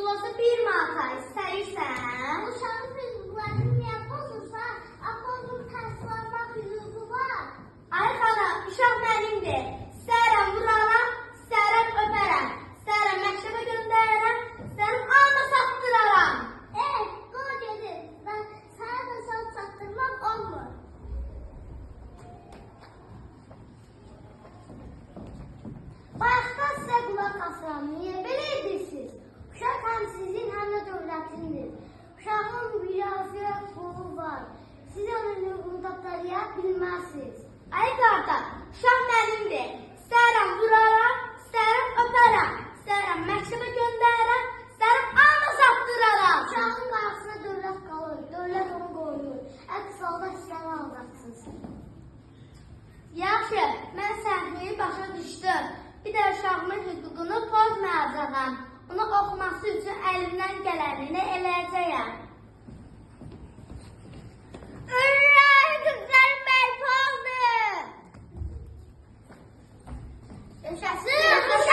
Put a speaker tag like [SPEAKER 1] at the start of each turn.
[SPEAKER 1] olsa 1 manata istəyirsən?
[SPEAKER 2] Uşağın hüquqlarını niyə pozursa, onun təhsil almaq hüququ var.
[SPEAKER 1] Ay xanım, uşaq mənimdir. İstərəm vuraram, istərəm öpərəm, istərəm məktəbə göndərərəm, istərəm alma satdıraram.
[SPEAKER 2] Qoy gedir. Ben sana da saat sattırmam olmur. Başta size kulak asıram. Niye belə edirsiniz? Uşaq hem sizin hem de dövlətindir. Uşağın müdafiə hüququ var. Siz onun hüququnu tapdalaya bilməzsiniz.
[SPEAKER 1] Ay qardaş, uşaq mənimdir. İstərəm vuraram, istərəm öpərəm, istərəm məktəbə göndərərəm, istərəm alma satdıraram.
[SPEAKER 2] Uşağın qarşısına dövlət qalır. Dövlət onu qoruyur. Əks halda sizləri alacaksınız.
[SPEAKER 1] Yaxşı, mən səhvini başa düşdüm. Bir də uşağımın hüququnu pozmayacağam. Onu oxuması üçün əlimdən gələnini eləyəcəyəm. Ürək, qızlarım bərpa oldu.
[SPEAKER 2] Yaşasın!